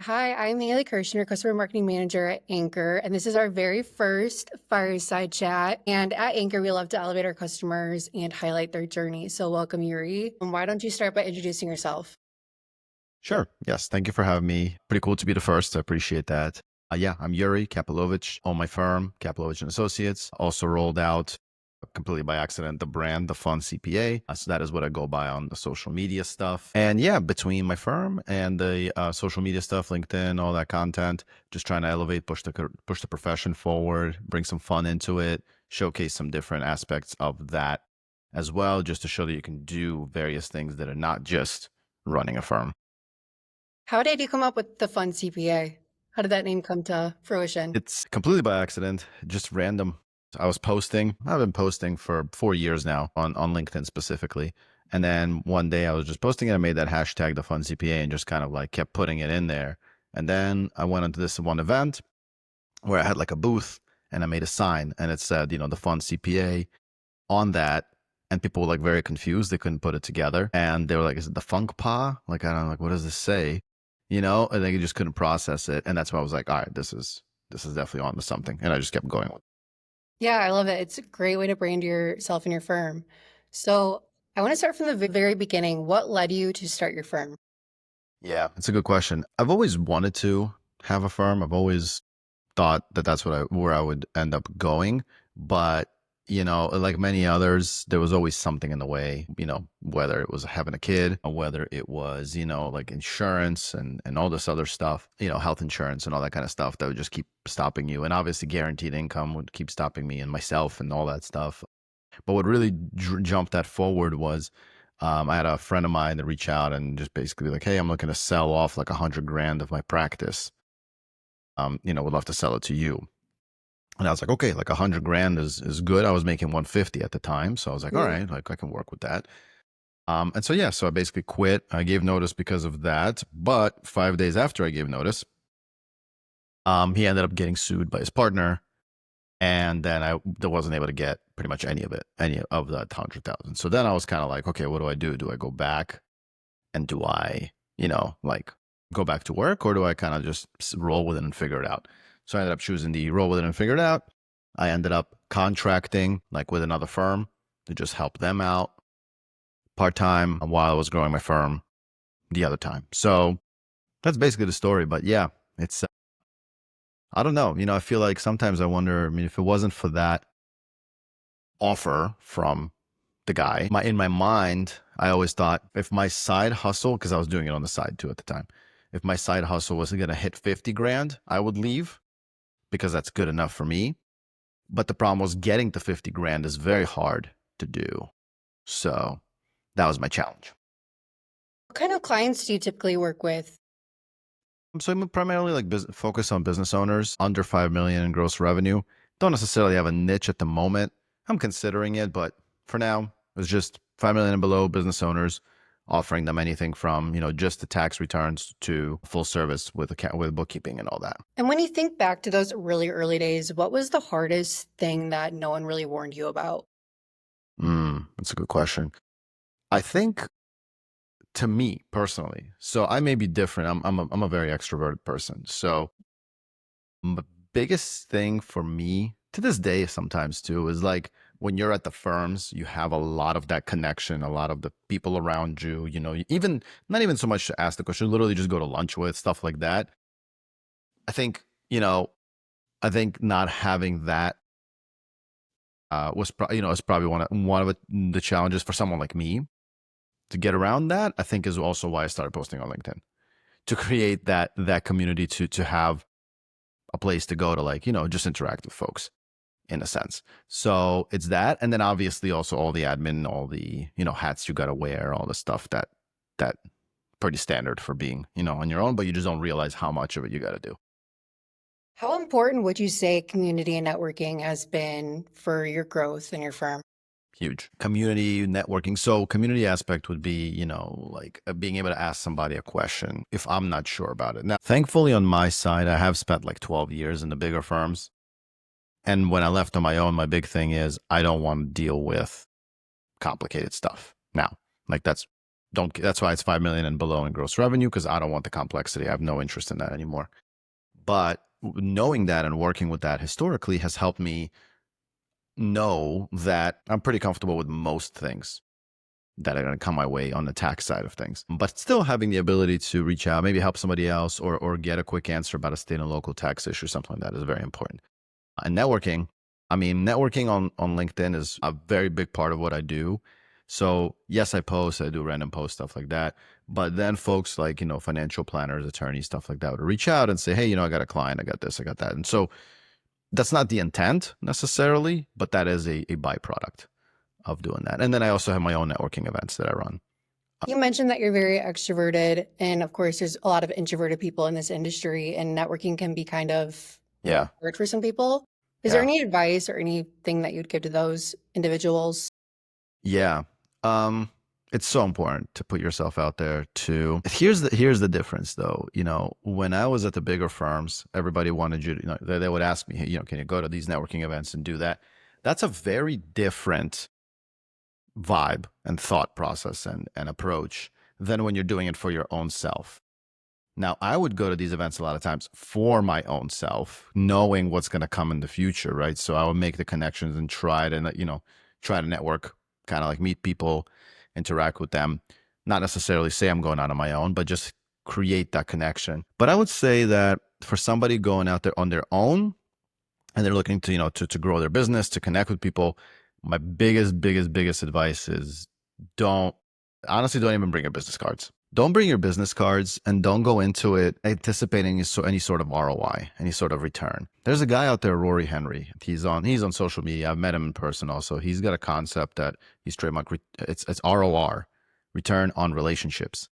Hi, I'm Haley Kirshner, Customer Marketing Manager at Anchor, and this is our very first fireside chat. And at Anchor, we love to elevate our customers and highlight their journey. So, welcome, Yuri. And why don't you start by introducing yourself? Sure. Yes. Thank you for having me. Pretty cool to be the first. I appreciate that. Yeah, I'm Yuri Kapilovich. Own my firm, Kapilovich and Associates. Also rolled out completely by accident the brand, TheFunCPA. So that is what I go by on the social media stuff. And yeah, between my firm and the social media stuff, LinkedIn, all that content, just trying to elevate, push the profession forward, bring some fun into it, showcase some different aspects of that as well, just to show that you can do various things that are not just running a firm. How did you come up with the Fun CPA? How did that name come to fruition? It's completely by accident, just random. I've been posting for 4 years now on LinkedIn specifically. And then one day I was just posting it. I made that hashtag, the fun CPA, and just kind of like kept putting it in there. And then I went into this one event where I had like a booth and I made a sign and it said, the fun CPA on that. And people were like very confused. They couldn't put it together. And they were like, is it the funk pa? Like, I don't know, like, what does this say? And they just couldn't process it. And that's why I was like, all right, this is definitely on to something. And I just kept going. Yeah, I love it. It's a great way to brand yourself and your firm. So, I want to start from the very beginning. What led you to start your firm? Yeah, it's a good question. I've always wanted to have a firm. I've always thought that that's where I would end up going. But, like many others, there was always something in the way, whether it was having a kid, or whether it was, like insurance and all this other stuff, health insurance and all that kind of stuff that would just keep stopping you. And obviously guaranteed income would keep stopping me and myself and all that stuff. But what really jumped that forward was I had a friend of mine that reached out and just basically like, hey, I'm looking to sell off like 100 grand of my practice. Would love to sell it to you. And I was like, okay, like 100 grand is good. I was making 150 at the time. So I was like, all Mm. right, like I can work with that. And so, yeah, so I basically quit. I gave notice because of that. But 5 days after I gave notice, he ended up getting sued by his partner. And then I wasn't able to get pretty much any of it, any of that 100,000. So then I was kind of like, okay, what do I do? Do I go back and do I, like go back to work, or do I kind of just roll with it and figure it out? So I ended up choosing the roll with it and figure it out. I ended up contracting like with another firm to just help them out part time while I was growing my firm the other time. So that's basically the story. But yeah, it's, I don't know. I feel like sometimes I wonder, I mean, if it wasn't for that offer from the guy, in my mind, I always thought if my side hustle, because I was doing it on the side too at the time, if my side hustle wasn't going to hit 50 grand, I would leave because that's good enough for me. But the problem was getting to 50 grand is very hard to do. So that was my challenge. What kind of clients do you typically work with? So I'm primarily like focus on business owners under 5 million in gross revenue. Don't necessarily have a niche at the moment. I'm considering it, but for now, it's just 5 million and below business owners, offering them anything from, just the tax returns to full service with with bookkeeping and all that. And when you think back to those really early days, what was the hardest thing that no one really warned you about? That's a good question. I think to me personally, so I may be different. I'm a very extroverted person. So the biggest thing for me to this day sometimes too is like when you're at the firms, you have a lot of that connection, a lot of the people around you, even not even so much to ask the question, literally just go to lunch with, stuff like that. I think, I think not having that is probably one of the challenges for someone like me to get around that. I think is also why I started posting on LinkedIn to create that community to have a place to go to, like, just interact with folks in a sense. So it's that. And then obviously also all the admin, all the, hats you got to wear, all the stuff that pretty standard for being, on your own, but you just don't realize how much of it you got to do. How important would you say community and networking has been for your growth in your firm? Huge community networking. So community aspect would be, like being able to ask somebody a question if I'm not sure about it. Now, thankfully on my side, I have spent like 12 years in the bigger firms. And when I left on my own, my big thing is I don't want to deal with complicated stuff now. Like that's don't. That's why it's 5 million and below in gross revenue, because I don't want the complexity. I have no interest in that anymore. But knowing that and working with that historically has helped me know that I'm pretty comfortable with most things that are going to come my way on the tax side of things. But still having the ability to reach out, maybe help somebody else, or get a quick answer about a state and local tax issue, something like that is very important. And networking, I mean, networking on LinkedIn is a very big part of what I do. So yes, I post, I do random posts, stuff like that. But then folks like, financial planners, attorneys, stuff like that would reach out and say, hey, I got a client, I got this, I got that. And so that's not the intent necessarily, but that is a byproduct of doing that. And then I also have my own networking events that I run. You mentioned that you're very extroverted, and of course, there's a lot of introverted people in this industry, and networking can be kind of Yeah. hard for some people. Is there Yeah. any advice or anything that you'd give to those individuals? Yeah. It's so important to put yourself out there too. Here's the difference though. When I was at the bigger firms, everybody wanted you to, they would ask me, hey, can you go to these networking events and do that? That's a very different vibe and thought process and approach than when you're doing it for your own self. Now, I would go to these events a lot of times for my own self, knowing what's going to come in the future, right? So I would make the connections and try to network, kind of like meet people, interact with them. Not necessarily say I'm going out on my own, but just create that connection. But I would say that for somebody going out there on their own and they're looking to, to grow their business, to connect with people, my biggest advice is don't even bring your business cards. Don't bring your business cards and don't go into it anticipating any sort of ROI, any sort of return. There's a guy out there, Rory Henry. He's on social media. I've met him in person also. He's got a concept that he's trademarked. It's ROR, return on relationships.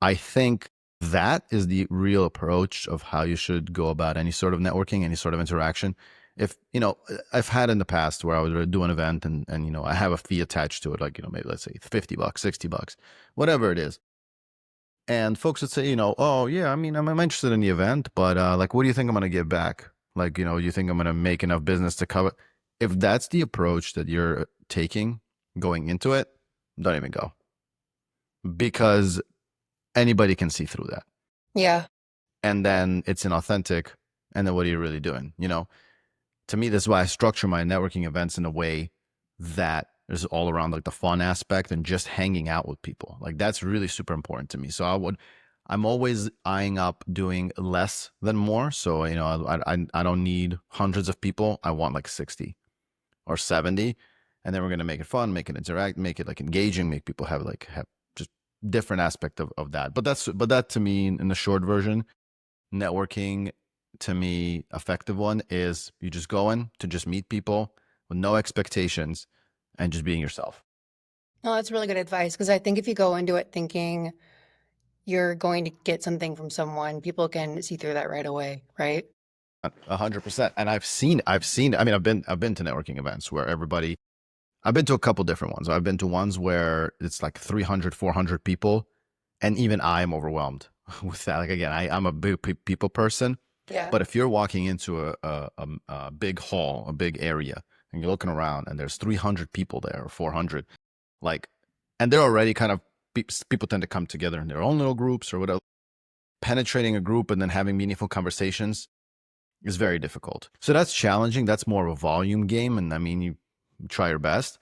I think that is the real approach of how you should go about any sort of networking, any sort of interaction. If, I've had in the past where I would do an event and I have a fee attached to it, like, maybe let's say $50, $60, whatever it is. And folks would say, oh yeah, I mean, I'm interested in the event, but like, what do you think I'm going to give back? Like, you think I'm going to make enough business to cover? If that's the approach that you're taking going into it, don't even go, because anybody can see through that. Yeah. And then it's inauthentic. And then what are you really doing? To me, that's why I structure my networking events in a way that is all around like the fun aspect and just hanging out with people. Like that's really super important to me. So I'm always eyeing up doing less than more. So, I don't need hundreds of people. I want like 60 or 70. And then we're going to make it fun, make it interact, make it like engaging, make people have just different aspect of that. But that to me in the short version, networking to me, effective one is you just go in to just meet people with no expectations and just being yourself. Oh, that's really good advice because I think if you go into it thinking you're going to get something from someone, people can see through that right away, right? 100%. And I mean, I've been to networking events where I've been to a couple different ones. I've been to ones where it's like 300, 400 people. And even I'm overwhelmed with that. Like, again, I'm a big people person. Yeah. But if you're walking into a big hall, a big area, and you're looking around and there's 300 people there or 400, like, and they're already kind of, people tend to come together in their own little groups or whatever. Penetrating a group and then having meaningful conversations is very difficult. So that's challenging. That's more of a volume game. And I mean, you try your best.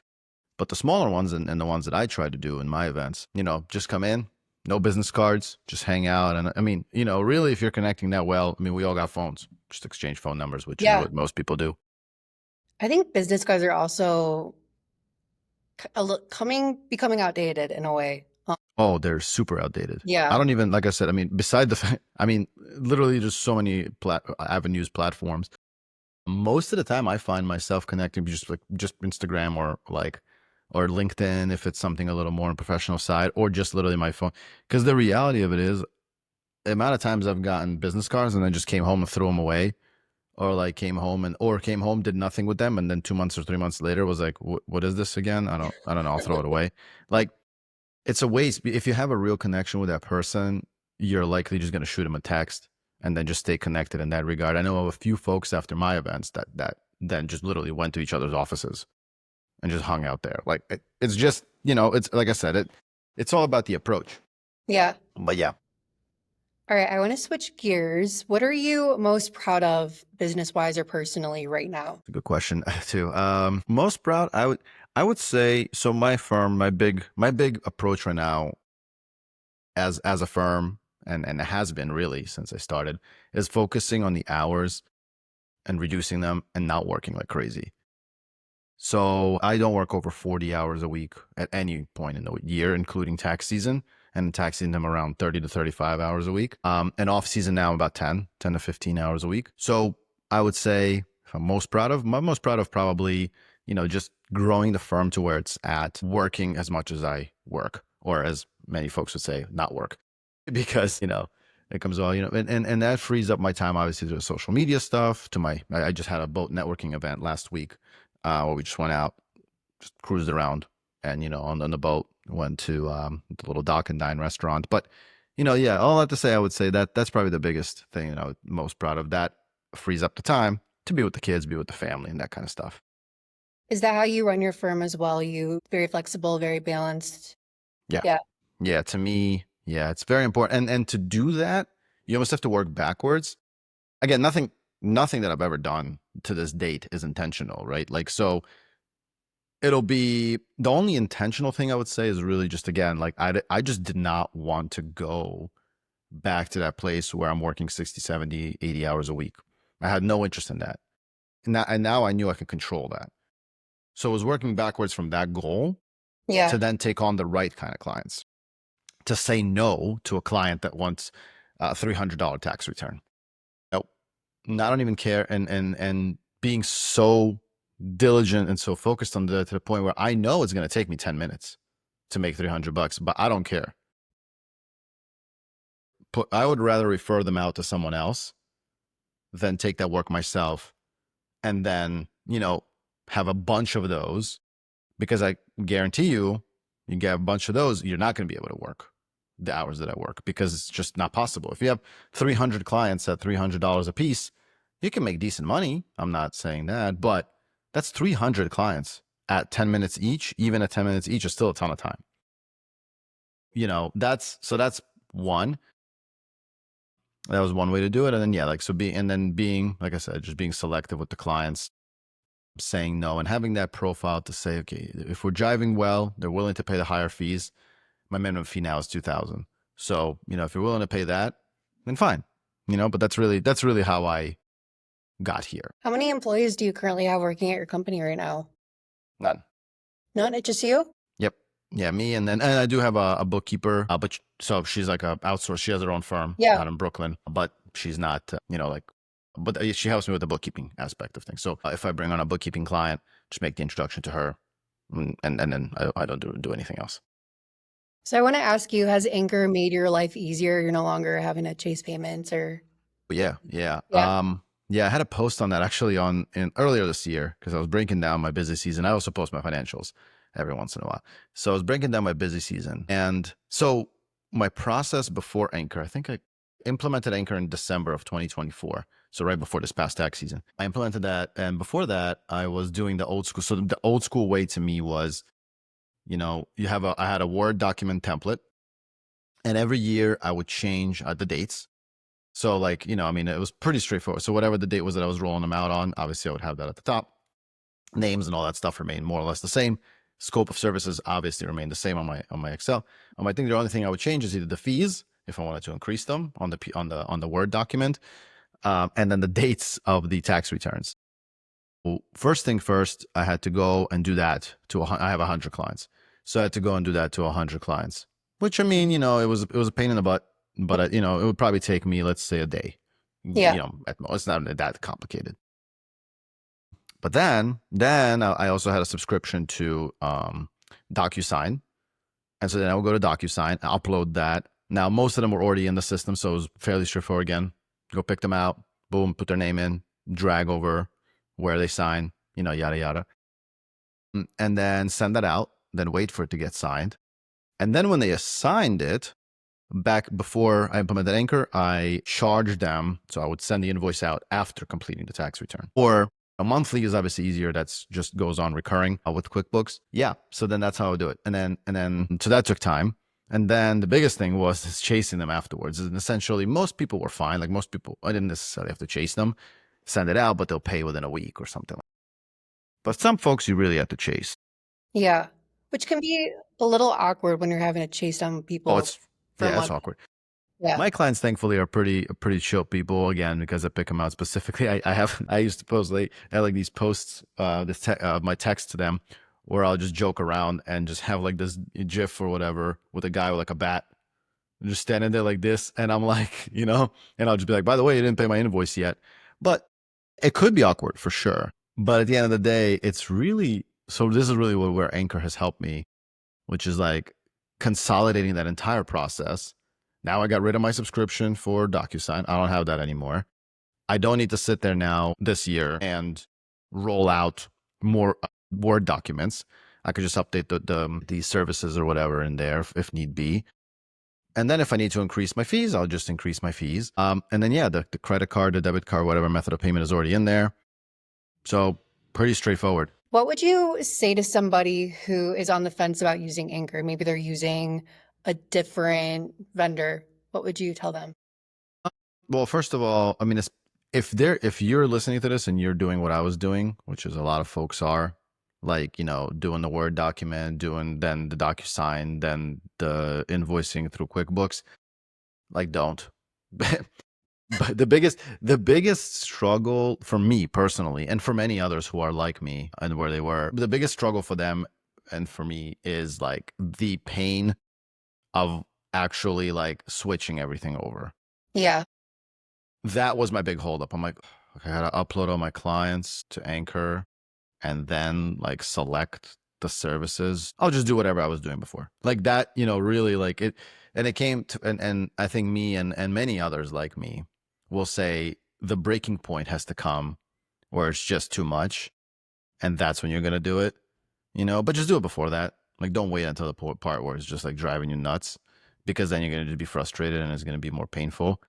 But the smaller ones and the ones that I try to do in my events, just come in, no business cards, just hang out. And I mean, really, if you're connecting that well, I mean, we all got phones, just exchange phone numbers, which is Yeah. what most people do. I think business cards are also becoming outdated in a way. Oh, they're super outdated. Yeah. I don't even, like I said, I mean, beside the fact, I mean, literally just so many avenues, platforms. Most of the time I find myself connecting just Instagram or LinkedIn if it's something a little more on professional side, or just literally my phone. Because the reality of it is, the amount of times I've gotten business cards and then just came home and threw them away, or like came home, did nothing with them, and then 2 months or 3 months later was like, what is this again? I don't know. I'll throw it away. Like, it's a waste. If you have a real connection with that person, you're likely just going to shoot them a text and then just stay connected in that regard. I know of a few folks after my events that then just literally went to each other's offices and just hung out there. Like it's just, it's like I said, it's all about the approach. Yeah. But yeah, All right, I want to switch gears. What are you most proud of business-wise or personally right now? it's a good question too. Most proud, I would say, so my firm, my big approach right now as a firm, and it has been really since I started, is focusing on the hours and reducing them and not working like crazy. So I don't work over 40 hours a week at any point in the year, including tax season. And tax season, I'm around 30 to 35 hours a week. And off season now, I'm about 10 to 15 hours a week. So I would say I'm most proud of, probably, just growing the firm to where it's at, working as much as I work, or as many folks would say, not work. Because, it comes all, and that frees up my time, obviously, to the social media stuff, I just had a boat networking event last week, where we just went out, just cruised around, and on the boat went to the little Dock and Dine restaurant. But yeah, all that to say, I would say that that's probably the biggest thing. Most proud of. That frees up the time to be with the kids, be with the family, and that kind of stuff. Is that how you run your firm as well? You very flexible, very balanced. Yeah, Yeah. yeah. To me, yeah, it's very important. And to do that, you almost have to work backwards. Again, nothing that I've ever done to this date is intentional, right? Like, so it'll be the only intentional thing I would say is really just, again, like I just did not want to go back to that place where I'm working 60, 70, 80 hours a week. I had no interest in that. And now I knew I could control that. So it was working backwards from that goal Yeah. to then take on the right kind of clients, to say no to a client that wants a $300 tax return. Nope. I don't even care. And being so diligent and so focused on to the point where I know it's going to take me 10 minutes to make $300, but I don't care. I would rather refer them out to someone else than take that work myself, and then, have a bunch of those, because I guarantee you get a bunch of those, you're not going to be able to work the hours that I work, because it's just not possible. If you have 300 clients at $300 a piece, you can make decent money. I'm not saying that, but that's 300 clients at 10 minutes each. Even at 10 minutes each is still a ton of time. That's one. That was one way to do it. And then, yeah, like, so being, like I said, just being selective with the clients, saying no, and having that profile to say, okay, if we're driving well, they're willing to pay the higher fees. My minimum fee now is 2,000. So, if you're willing to pay that, then fine. But that's really how I got here. How many employees do you currently have working at your company right now? None. None, it's just you? Yep. Yeah, me, and I do have a bookkeeper, but so she's like a outsource. She has her own firm Yeah. out in Brooklyn, but she's not, like, but she helps me with the bookkeeping aspect of things. So if I bring on a bookkeeping client, just make the introduction to her, and then I don't do anything else. So I want to ask you, has Anchor made your life easier? You're no longer having to chase payments or But yeah. yeah. Yeah, I had a post on that actually earlier this year, because I was breaking down my busy season. I also post my financials every once in a while. So I was breaking down my busy season. And so my process before Anchor, I think I implemented Anchor in December of 2024. So right before this past tax season, I implemented that. And before that, I was doing the old school. So the old school way to me was, I had a Word document template, and every year I would change the dates. So, like, it was pretty straightforward. So whatever the date was that I was rolling them out on, obviously I would have that at the top. Names and all that stuff remain more or less the same. Scope of services obviously remained the same on my Excel. I think the only thing I would change is either the fees, if I wanted to increase them on the Word document, and then the dates of the tax returns. Well, first thing first, I had to go and do that I have 100 clients. So I had to go and do that to 100 clients, which, it was a pain in the butt, but it would probably take me, let's say, a day. Yeah. At most. It's not that complicated. But then I also had a subscription to DocuSign. And so then I would go to DocuSign, upload that. Now, most of them were already in the system, so it was fairly straightforward. Again, go pick them out, boom, put their name in, drag over where they sign, yada, yada. And then send that out, then wait for it to get signed. And then when they assigned it, back before I implemented Anchor, I charged them. So I would send the invoice out after completing the tax return. Or A monthly is obviously easier. That's just goes on recurring with QuickBooks. Yeah. So then that's how I would do it. So that took time. And then the biggest thing was just chasing them afterwards. And essentially, most people were fine. Like most people, I didn't necessarily have to chase them, send it out, but they'll pay within a week or something. But some folks you really have to chase. Yeah. Which can be a little awkward when you're having to chase down Oh, people it's for a yeah, it's month. awkward. Yeah. My clients, thankfully, are pretty chill people. Again, because I pick them out specifically. I used to post like I had like these posts, my text to them, where I'll just joke around and just have like this GIF or whatever with a guy with like a bat, just standing there like this, and I'm like, and I'll just be like, by the way, you didn't pay my invoice yet, but it could be awkward for sure. But at the end of the day, it's really so. This is really where Anchor has helped me, which is like consolidating that entire process. Now I got rid of my subscription for DocuSign. I don't have that anymore. I don't need to sit there now this year and roll out more Word documents. I could just update the services or whatever in there if need be. And then if I need to increase my fees, I'll just increase my fees. And then yeah, the credit card, the debit card, whatever method of payment is already in there. So pretty straightforward. What would you say to somebody who is on the fence about using Anchor? Maybe they're using a different vendor. What would you tell them? Well, first of all, I mean, if you're listening to this and you're doing what I was doing, which is a lot of folks are, like doing the Word document, doing then the DocuSign, then the invoicing through QuickBooks, like don't. But the biggest struggle for me personally, and for many others who are like me and where they were, the biggest struggle for them and for me is like the pain of actually like switching everything over. Yeah. That was my big holdup. I'm like, okay, I gotta upload all my clients to Anchor and then like select the services. I'll just do whatever I was doing before. Like that, really like it. And it came to, and I think me and many others like me will say the breaking point has to come where it's just too much. And that's when you're going to do it, but just do it before that. Like, don't wait until the part where it's just like driving you nuts, because then you're going to be frustrated and it's going to be more painful.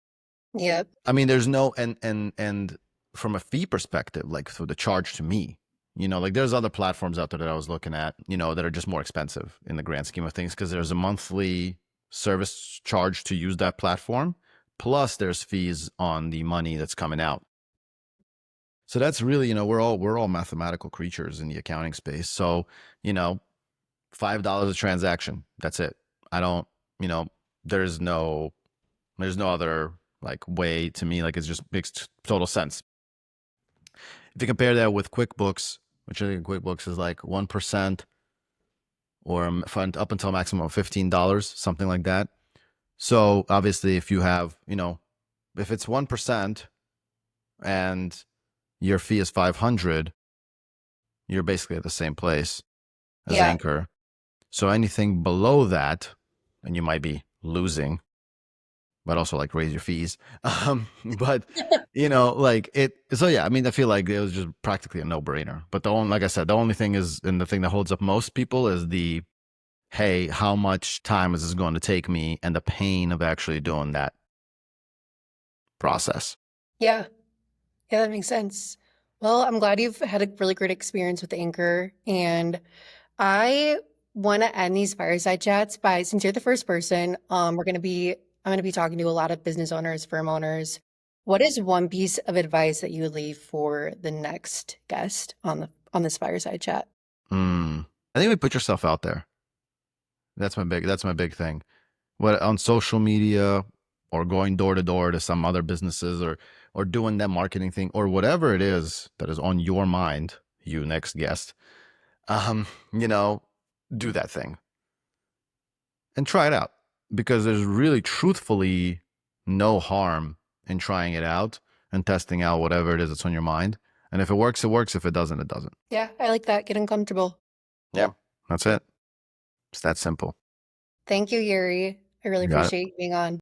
Yep. I mean, there's no, and from a fee perspective, like for the charge to me, like there's other platforms out there that I was looking at, that are just more expensive in the grand scheme of things, because there's a monthly service charge to use that platform. Plus there's fees on the money that's coming out. So that's really, we're all mathematical creatures in the accounting space. So, $5 a transaction. That's it. I don't, there's no other like way to me. Like it just makes total sense. If you compare that with QuickBooks, which I think QuickBooks is like 1% or up until a maximum of $15, something like that. So obviously if you have, if it's 1% and your fee is 500, you're basically at the same place as Yeah. Anchor. So anything below that, and you might be losing, but also like raise your fees. But like it. So yeah, I mean, I feel like it was just practically a no brainer. But like I said, the only thing is, and the thing that holds up most people is the, hey, how much time is this going to take me, and the pain of actually doing that process. Yeah. Yeah, that makes sense. Well, I'm glad you've had a really great experience with Anchor. And I want to end these fireside chats by, since you're the first person, I'm gonna be talking to a lot of business owners, firm owners. What is one piece of advice that you would leave for the next guest on this fireside chat? I think we put yourself out there. That's my big thing. What on social media, or going door to door to some other businesses, or doing that marketing thing, or whatever it is that is on your mind, you next guest. Do that thing and try it out, because there's really truthfully no harm in trying it out and testing out whatever it is that's on your mind. And if it works, it works. If it doesn't, it doesn't. Yeah, I like that. Get uncomfortable. Yeah, that's it. It's that simple. Thank you, Yuri. I really You got it. appreciate you being on.